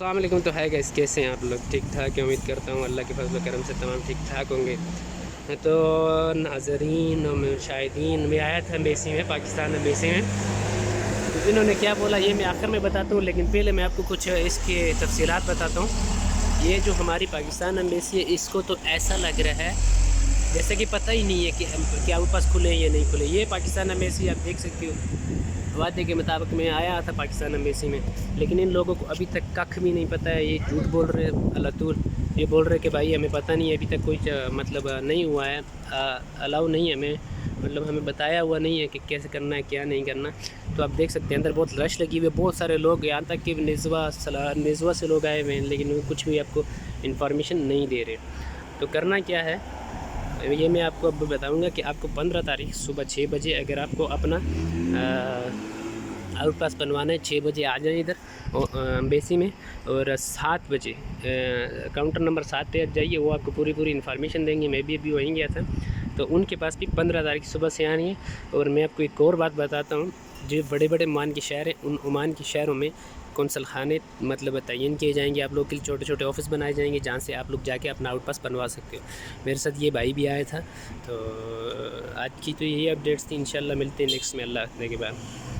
السلام علیکم۔ تو ہے گائس، کیسے ہیں آپ لوگ؟ ٹھیک ٹھاک ہے، امید کرتا ہوں اللہ کے فضل و کرم سے تمام ٹھیک ٹھاک ہوں گے۔ تو ناظرین و مشاہدین، میں آیا تھا ایمبیسی میں، پاکستان ایمبیسی میں۔ تو انہوں نے کیا بولا یہ میں آخر میں بتاتا ہوں، لیکن پہلے میں آپ کو کچھ اس کی تفصیلات بتاتا ہوں۔ یہ جو ہماری پاکستان ایمبیسی ہے، اس کو تو ایسا لگ رہا ہے جیسے کہ پتہ ہی نہیں ہے کہ کیا اوپر کھلے یا نہیں کھلے۔ یہ پاکستان ایمبیسی آپ دیکھ سکتے ہو، وعدے کے مطابق میں آیا تھا پاکستان ایمبیسی میں، لیکن ان لوگوں کو ابھی تک ککھ بھی نہیں پتہ ہے۔ یہ جھوٹ بول رہے اللہ طول، یہ بول رہے کہ بھائی ہمیں پتہ نہیں ہے، ابھی تک کوئی مطلب نہیں ہوا ہے، الاؤ نہیں ہے ہمیں، مطلب ہمیں بتایا ہوا نہیں ہے کہ کیسے کرنا ہے کیا نہیں کرنا۔ تو آپ دیکھ سکتے ہیں اندر بہت رش لگی ہوئی ہے، بہت سارے لوگ، یہاں تک کہ نزوہ سے لوگ آئے ہوئے ہیں، لیکن وہ کچھ بھی آپ کو انفارمیشن نہیں دے رہے۔ تو کرنا کیا ہے یہ میں آپ کو اب بتاؤں گا کہ آپ کو 15 تاریخ صبح 6 بجے اگر آپ کو اپنا آؤٹ پاس بنوانا ہے، 6 بجے آ جائیں ادھر ایمبیسی میں، اور 7 بجے کاؤنٹر نمبر 7 پہ جائیے، وہ آپ کو پوری انفارمیشن دیں گے۔ میں بھی ابھی وہیں گیا تھا، تو ان کے پاس بھی 15 تاریخ صبح سے آنی ہے۔ اور میں آپ کو ایک اور بات بتاتا ہوں، جو بڑے عمان کے شہر ہیں، ان عمان کے شہروں میں کونسل خانے مطلب تعین کیے جائیں گے، آپ لوگ کے لیے چھوٹے آفس بنائے جائیں گے، جہاں سے آپ لوگ جا کے اپنا آؤٹ پاس بنوا سکتے ہو۔ میرے ساتھ یہ بھائی بھی آیا تھا۔ تو آج کی تو یہی اپڈیٹس تھی، انشاءاللہ ملتے ہیں نیکسٹ میں اللہ رکھنے کے بعد۔